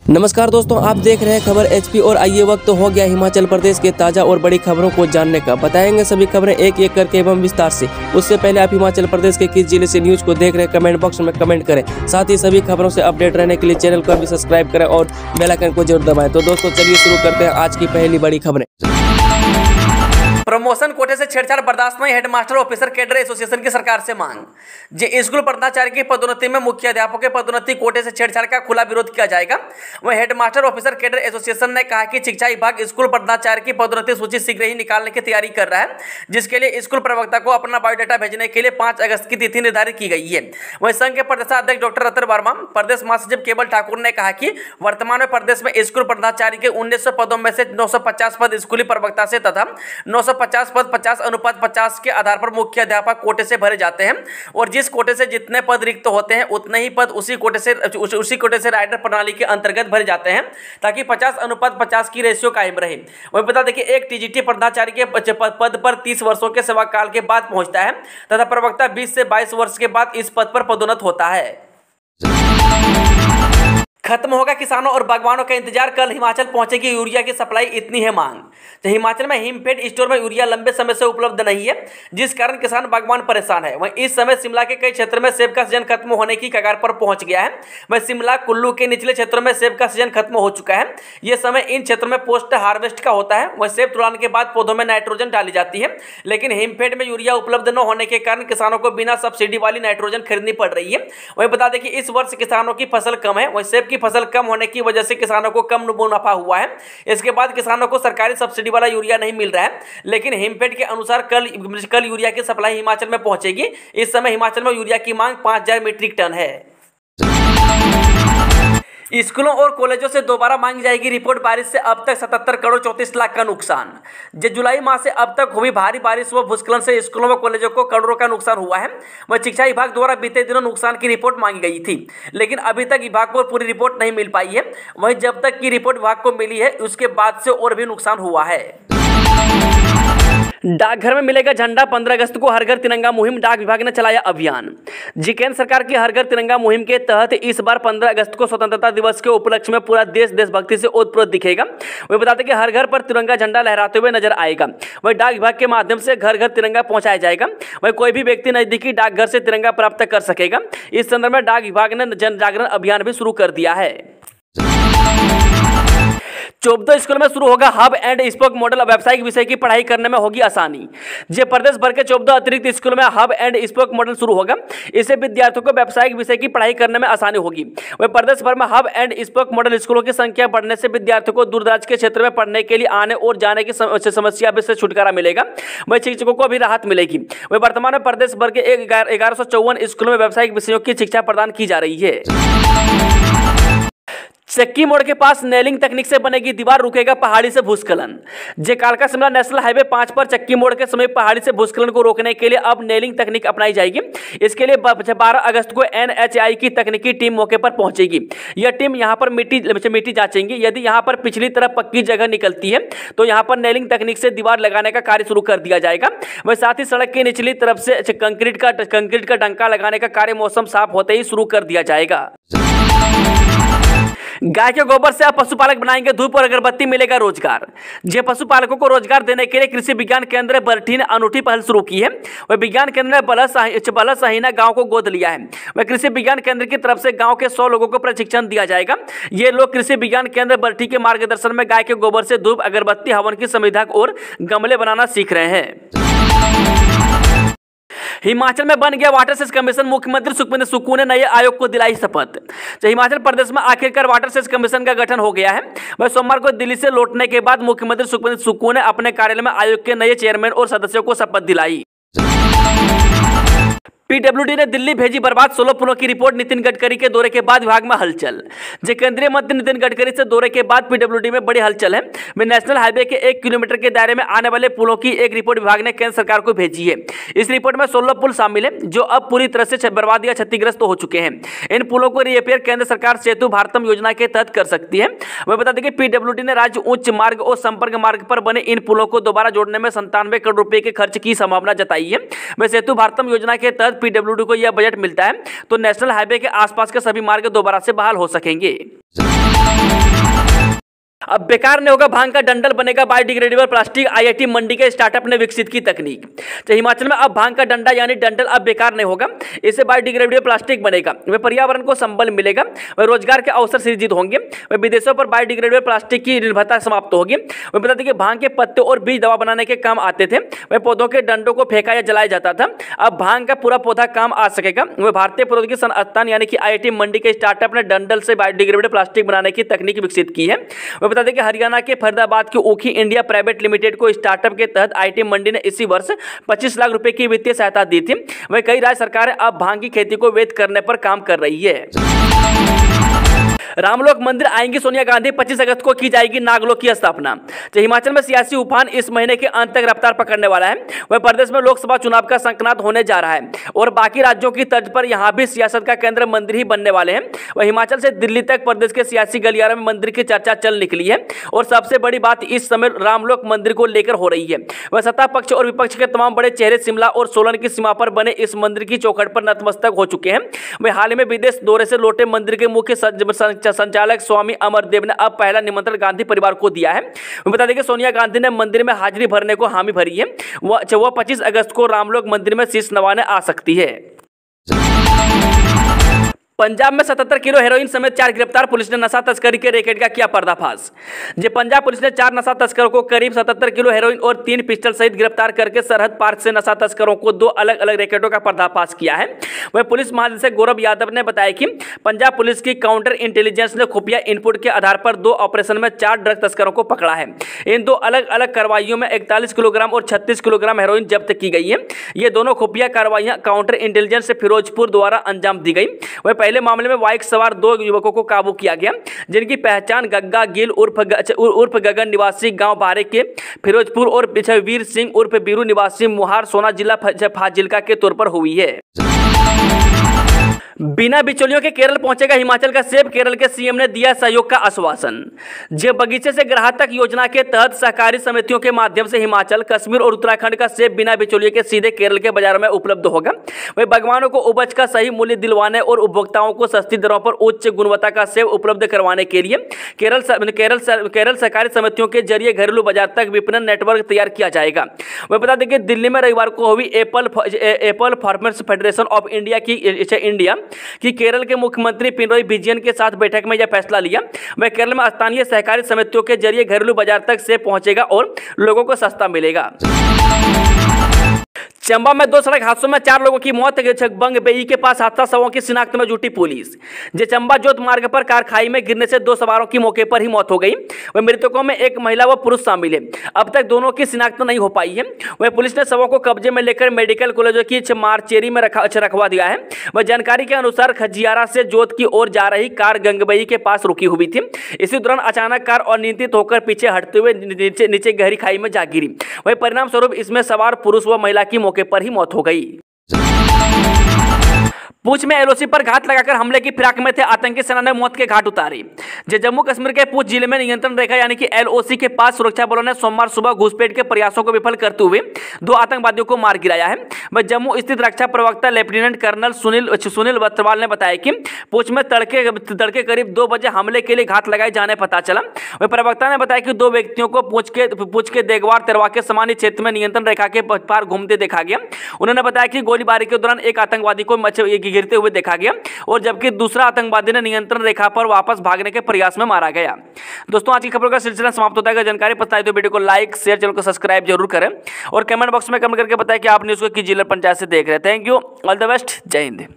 नमस्कार दोस्तों, आप देख रहे हैं खबर एचपी और आइए वक्त हो गया हिमाचल प्रदेश के ताज़ा और बड़ी खबरों को जानने का। बताएंगे सभी खबरें एक एक करके एवं विस्तार से। उससे पहले आप हिमाचल प्रदेश के किस जिले से न्यूज को देख रहे हैं कमेंट बॉक्स में कमेंट करें। साथ ही सभी खबरों से अपडेट रहने के लिए चैनल को भी सब्सक्राइब करें और बेल आइकन को जरूर दबाएं। तो दोस्तों चलिए शुरू करते हैं आज की पहली बड़ी खबरें। प्रमोशन कोटे से छेड़छाड़ बर्दाश्त नहीं, हेडमास्टर ऑफिसर कैडर एसोसिएशन की सरकार से मांग। जे स्कूल प्रधानाचार्य की पदोन्नति में मुख्य अध्यापकों के पदोन्नति कोटे से छेड़छाड़ का खुला विरोध किया जाएगा। वहीं हेडमास्टर ऑफिसर कैडर एसोसिएशन ने कहा कि शिक्षा विभाग स्कूल प्रधानाचार्य की पदोन्नति सूची शीघ्र ही निकालने की तैयारी कर रहा है, जिसके लिए स्कूल प्रवक्ता को अपना बायोडाटा भेजने के लिए 5 अगस्त की तिथि निर्धारित की गई है। वहीं संघ के प्रदेशाध्यक्ष डॉक्टर रतन वर्मा, प्रदेश महासचिव केवल ठाकुर ने कहा कि वर्तमान में प्रदेश में स्कूल प्रधानाचार्य के 1900 पदों में से 950 पद स्कूली प्रवक्ता से तथा 950 पद 50:50 के आधार पर मुख्य अध्यापक कोटे से भरे जाते हैं और जिस कोटे से जितने पद रिक्त होते हैं उतने ही पद उसी कोटे से राइडर प्रणाली के अंतर्गत भरे जाते हैं, ताकि 50:50 की रेशियो कायम रहे। वही बता दें कि एक टीजीटी प्रधानाचार्य के पद पर 30 वर्षों के सेवा काल के बाद पहुंचता है तथा प्रवक्ता 20 से 22 वर्ष के बाद इस पद पर पदोन्नत होता है। खत्म होगा किसानों और बागवानों का इंतजार, कल हिमाचल पहुंचेगी यूरिया की सप्लाई, इतनी है मांग। तो हिमाचल में हिमफेड स्टोर में यूरिया लंबे समय से उपलब्ध नहीं है, जिस कारण किसान बागवान परेशान है। वहीं इस समय शिमला के कई क्षेत्रों में सेब का सीजन खत्म होने की कगार पर पहुंच गया है। वहीं शिमला कुल्लू के निचले क्षेत्रों में सेब का सीजन खत्म हो चुका है। यह समय इन क्षेत्रों में पोस्ट हार्वेस्ट का होता है। वहीं सेब तुड़ाने के बाद पौधों में नाइट्रोजन डाली जाती है, लेकिन हिमफेड में यूरिया उपलब्ध न होने के कारण किसानों को बिना सब्सिडी वाली नाइट्रोजन खरीदनी पड़ रही है। वहीं बता दें कि इस वर्ष किसानों की फसल कम है। वहीं सेब की फसल कम होने की वजह से किसानों को कम मुनाफा हुआ है। इसके बाद किसानों को सरकारी सब्सिडी वाला यूरिया नहीं मिल रहा है, लेकिन हिमफेड के अनुसार कल यूरिया की सप्लाई हिमाचल में पहुंचेगी। इस समय हिमाचल में यूरिया की मांग 5000 मीट्रिक टन है। स्कूलों और कॉलेजों से दोबारा मांगी जाएगी रिपोर्ट। बारिश से अब तक 77 करोड़ 34 लाख का नुकसान। जुलाई माह से अब तक हुई भारी बारिश व भूस्खलन से स्कूलों व कॉलेजों को करोड़ों का नुकसान हुआ है। वह शिक्षा विभाग द्वारा बीते दिनों नुकसान की रिपोर्ट मांगी गई थी, लेकिन अभी तक विभाग को पूरी रिपोर्ट नहीं मिल पाई है। वहीं जब तक की रिपोर्ट विभाग को मिली है उसके बाद से और भी नुकसान हुआ है। डाकघर में मिलेगा झंडा, 15 अगस्त को हर घर तिरंगा मुहिम, डाक विभाग ने चलाया अभियान। केंद्र सरकार की हर घर तिरंगा मुहिम के तहत इस बार 15 अगस्त को स्वतंत्रता दिवस के उपलक्ष्य में पूरा देश देशभक्ति से ओतप्रोत दिखेगा। वही बताते कि हर घर पर तिरंगा झंडा लहराते हुए नजर आएगा। वही डाक विभाग के माध्यम से घर घर तिरंगा पहुंचाया जाएगा। वही कोई भी व्यक्ति नजदीकी डाकघर से तिरंगा प्राप्त कर सकेगा। इस संदर्भ में डाक विभाग ने जन जागरण अभियान भी शुरू कर दिया है। 14 स्कूल में शुरू होगा हब एंड स्पोक मॉडल, व्यावसायिक विषय की पढ़ाई करने में होगी आसानी। प्रदेश भर के 14 अतिरिक्त स्कूलों में हब एंड स्पोक मॉडल शुरू होगा। इससे विद्यार्थियों को व्यावसायिक विषय की पढ़ाई करने में आसानी होगी। वही प्रदेश भर में हब एंड स्पोक मॉडल स्कूलों की संख्या बढ़ने से विद्यार्थियों को दूर दराज के क्षेत्र में पढ़ने के लिए आने और जाने की समस्या से छुटकारा मिलेगा। वही शिक्षकों को भी राहत मिलेगी। वही वर्तमान में प्रदेश भर के 1154 स्कूलों में व्यावसायिक विषयों की शिक्षा प्रदान की जा रही है। चक्की मोड़ के पास नेलिंग तकनीक से बनेगी दीवार, रुकेगा पहाड़ी से भूस्खलन। कालका शिमला नेशनल हाईवे 5 पर चक्की मोड़ के समीप पहाड़ी से भूस्खलन को रोकने के लिए अब नेलिंग तकनीक अपनाई जाएगी। इसके लिए 12 अगस्त को NHAI की तकनीकी टीम मौके पर पहुंचेगी। यह टीम यहां पर मिट्टी जांचेंगी। यदि यहां पर पिछली तरफ पक्की जगह निकलती है तो यहां पर नेलिंग तकनीक से दीवार लगाने का कार्य शुरू कर दिया जाएगा। वह साथ ही सड़क की निचली तरफ से कंक्रीट का डंका लगाने का कार्य मौसम साफ होते ही शुरू कर दिया जाएगा। गाय के गोबर से अब पशुपालक बनाएंगे धूप और अगरबत्ती, मिलेगा रोजगार। पशुपालकों को रोजगार देने के लिए कृषि विज्ञान केंद्र बरठी ने अनूठी पहल शुरू की है। वह विज्ञान केंद्र ने बलह सहीना गांव को गोद लिया है। वह कृषि विज्ञान केंद्र की तरफ से गांव के 100 लोगों को प्रशिक्षण दिया जाएगा। ये लोग कृषि विज्ञान केंद्र बरठी के मार्गदर्शन में गाय के गोबर से धूप, अगरबत्ती, हवन की सुविधा और गमले बनाना सीख रहे हैं। हिमाचल में बन गया वाटर सेस कमीशन, मुख्यमंत्री सुखविंदर सुक्खू ने नए आयोग को दिलाई शपथ। हिमाचल प्रदेश में आखिरकार वाटर सेस कमीशन का गठन हो गया है। वह सोमवार को दिल्ली से लौटने के बाद मुख्यमंत्री सुखविंदर सुक्खू ने अपने कार्यालय में आयोग के नए चेयरमैन और सदस्यों को शपथ दिलाई। पीडब्ल्यूडी ने दिल्ली भेजी बर्बाद 16 पुलों की रिपोर्ट, नितिन गडकरी के दौरे के बाद विभाग में हलचल। केंद्रीय मंत्री नितिन गडकरी से दौरे के बाद पीडब्ल्यूडी में बड़ी हलचल है। नेशनल हाईवे के 1 किलोमीटर के दायरे में आने वाले पुलों की एक रिपोर्ट विभाग ने केंद्र सरकार को भेजी है। इस रिपोर्ट में 16 पुल शामिल है जो अब पूरी तरह से बर्बाद या क्षतिग्रस्त हो चुके हैं। इन पुलों को रिपेयर केंद्र सरकार सेतु भारतम योजना के तहत कर सकती है। वह बता दें कि पीडब्ल्यूडी ने राज्य उच्च मार्ग और संपर्क मार्ग पर बने इन पुलों को दोबारा जोड़ने में 97 करोड़ रुपए के खर्च की संभावना जताई है। वह सेतु भारतम योजना के तहत पीडब्ल्यूडी को यह बजट मिलता है तो नेशनल हाईवे के आसपास के सभी मार्ग दोबारा से बहाल हो सकेंगे। अब बेकार नहीं होगा, भांग का डंडल बनेगा बायोडिग्रेडेबल प्लास्टिक। आईआईटी मंडी के स्टार्टअप ने विकसित की तकनीक। तो हिमाचल में अब भांग का डंडा यानी डंडल अब बेकार नहीं होगा, इससे बायोडिग्रेडेबल प्लास्टिक बनेगा। वह पर्यावरण को संबल मिलेगा, वह रोजगार के अवसर सृजित होंगे, वह विदेशों पर बायोडिग्रेडेबल प्लास्टिक की निर्भरता समाप्त होगी। वह बता दें कि भांग के पत्ते और बीज दवा बनाने के काम आते थे, वह पौधों के डंडों को फेंका या जलाया जाता था। अब भांग का पूरा पौधा काम आ सकेगा। वह भारतीय प्रौद्योगिकी संस्थान यानी कि आईआईटी मंडी के स्टार्टअप ने डंडल से बायोडिग्रेडेबल प्लास्टिक बनाने की तकनीक विकसित की है। वह बता दें कि हरियाणा के फरीदाबाद की ऊखी इंडिया प्राइवेट लिमिटेड को स्टार्टअप के तहत आईआईटी मंडी ने इसी वर्ष 25 लाख रुपए की वित्तीय सहायता दी थी। वह कई राज्य सरकारें अब भांग की खेती को वैध करने पर काम कर रही है। रामलोक मंदिर आएंगी सोनिया गांधी, 25 अगस्त को की जाएगी नागलोक की स्थापना। तो हिमाचल में सियासी उफान इस महीने के अंत तक रफ्तार पकड़ने वाला है। वह प्रदेश में लोकसभा चुनाव का संकनात होने जा रहा है और बाकी राज्यों की तर्ज पर यहां भी सियासत का केंद्र मंदिर ही बनने वाले हैं। वह हिमाचल से दिल्ली तक प्रदेश के सियासी गलियारों में मंदिर की चर्चा चल निकली है और सबसे बड़ी बात इस समय रामलोक मंदिर को लेकर हो रही है। वह सत्ता पक्ष और विपक्ष के तमाम बड़े चेहरे शिमला और सोलन की सीमा पर बने इस मंदिर की चौखट पर नतमस्तक हो चुके हैं। वह हाल ही में विदेश दौरे से लौटे मंदिर के मुख्य संचालक स्वामी अमरदेव ने अब पहला निमंत्रण गांधी परिवार को दिया है। बता दें कि सोनिया गांधी ने मंदिर में हाजिरी भरने को हामी भरी है। वह 25 अगस्त को रामलोक मंदिर में शीश नवाने आ सकती है। पंजाब में 77 किलो हेरोइन समेत 4 गिरफ्तार, पुलिस ने नशा तस्करी के रैकेट का किया पर्दाफाश। पंजाब पुलिस ने 4 नशा तस्करों को करीब 77 किलो हेरोइन और 3 पिस्टल सहित गिरफ्तार करके सरहद पार से नशा तस्करों को 2 अलग अलग रैकेटों का पर्दाफाश किया है। वह पुलिस महानिदेशक गौरव यादव ने बताया कि पंजाब पुलिस की काउंटर इंटेलिजेंस ने खुफिया इनपुट के आधार पर 2 ऑपरेशन में 4 ड्रग तस्करों को पकड़ा है। इन 2 अलग अलग कार्रवाइयों में 41 किलोग्राम और 36 किलोग्राम हेरोइन जब्त की गई है। ये दोनों खुफिया कार्रवाइयां काउंटर इंटेलिजेंस से फिरोजपुर द्वारा अंजाम दी गई। वह पहले मामले में बाइक सवार 2 युवकों को काबू किया गया, जिनकी पहचान गग्गा गिल उर्फ गगन निवासी गांव बारे के फिरोजपुर और वीर सिंह उर्फ बीरू निवासी मुहार सोना जिला फाजिल्का के तौर पर हुई है। बिना बिचौलियों के केरल पहुंचेगा हिमाचल का सेब, केरल के सीएम ने दिया सहयोग का आश्वासन। बगीचे से ग्राहक तक योजना के तहत सहकारी समितियों के माध्यम से हिमाचल, कश्मीर और उत्तराखंड का सेब बिना बिचौलिए के सीधे केरल के बाजारों में उपलब्ध होगा। वही बागवानों को उपज का सही मूल्य दिलवाने और उपभोक्ताओं को सस्ती दरों पर उच्च गुणवत्ता का सेब उपलब्ध करवाने के लिए केरल सहकारी समितियों के जरिए घरेलू बाजार तक विपणन नेटवर्क तैयार किया जाएगा। वह बता दें कि दिल्ली में रविवार को हुई Apple farmers federation of India कि केरल के मुख्यमंत्री पिनराई विजयन के साथ बैठक में यह फैसला लिया। वह केरल में स्थानीय सहकारी समितियों के जरिए घरेलू बाजार तक सेब पहुंचेगा और लोगों को सस्ता मिलेगा। चंबा में 2 सड़क हादसों में 4 लोगों की मौत, बंगबेई के पास हादसा, शवों की शिनाख्त में जुटी पुलिस। चंबा जोत मार्ग पर कार खाई में गिरने से 2 सवारों की मौके पर ही मौत हो गई। वह मृतकों में एक महिला व पुरुष शामिल है। अब तक दोनों की शिनाख्त नहीं हो पाई है। वह पुलिस ने शवों को कब्जे में लेकर मेडिकल कॉलेजों की मार्चेरी में रखवा दिया है। वह जानकारी के अनुसार खजियारा से जोत की ओर जा रही कार गंगबई के पास रुकी हुई थी। इसी दौरान अचानक कार अनियंत्रित होकर पीछे हटते हुए नीचे गहरी खाई में जा गिरी। वही परिणाम स्वरूप इसमें सवार पुरुष व महिला की मौके पर ही मौत हो गई। पूंछ में एलओसी पर घात लगाकर हमले की फिराक में थे आतंकी सेना ने मौत के घाट उतारी। जम्मू कश्मीर के पूंछ जिले में नियंत्रण रेखा यानी कि एलओसी के पास सुरक्षा बलों ने सोमवार सुबह घुसपैठ के प्रयासों को विफल करते हुए 2 आतंकवादियों को मार गिराया है। वह जम्मू स्थित रक्षा प्रवक्ता लेफ्टिनेंट कर्नल सुनील बत्तवाल ने बताया कि पूंछ में तड़के करीब 2 बजे हमले के लिए घात लगाए जाने पता चला। वह प्रवक्ता ने बताया कि 2 व्यक्तियों को पूंछ के देगवार तेरवा के समानी क्षेत्र में नियंत्रण रेखा के पार घूमते देखा गया। उन्होंने बताया कि गोलीबारी के दौरान एक आतंकवादी को गिरते हुए देखा गया और जबकि दूसरा आतंकवादी ने नियंत्रण रेखा पर वापस भागने के प्रयास में मारा गया। दोस्तों, आज की खबरों का सिलसिला समाप्त होता है। जानकारी पसंद आई तो वीडियो को लाइक, शेयर, चैनल को सब्सक्राइब जरूर करें और कमेंट बॉक्स में कमेंट करके बताएं कि आप न्यूज़ को किस जिला पंचायत से देख रहे हैं। Thank you, all the best, जय हिंद।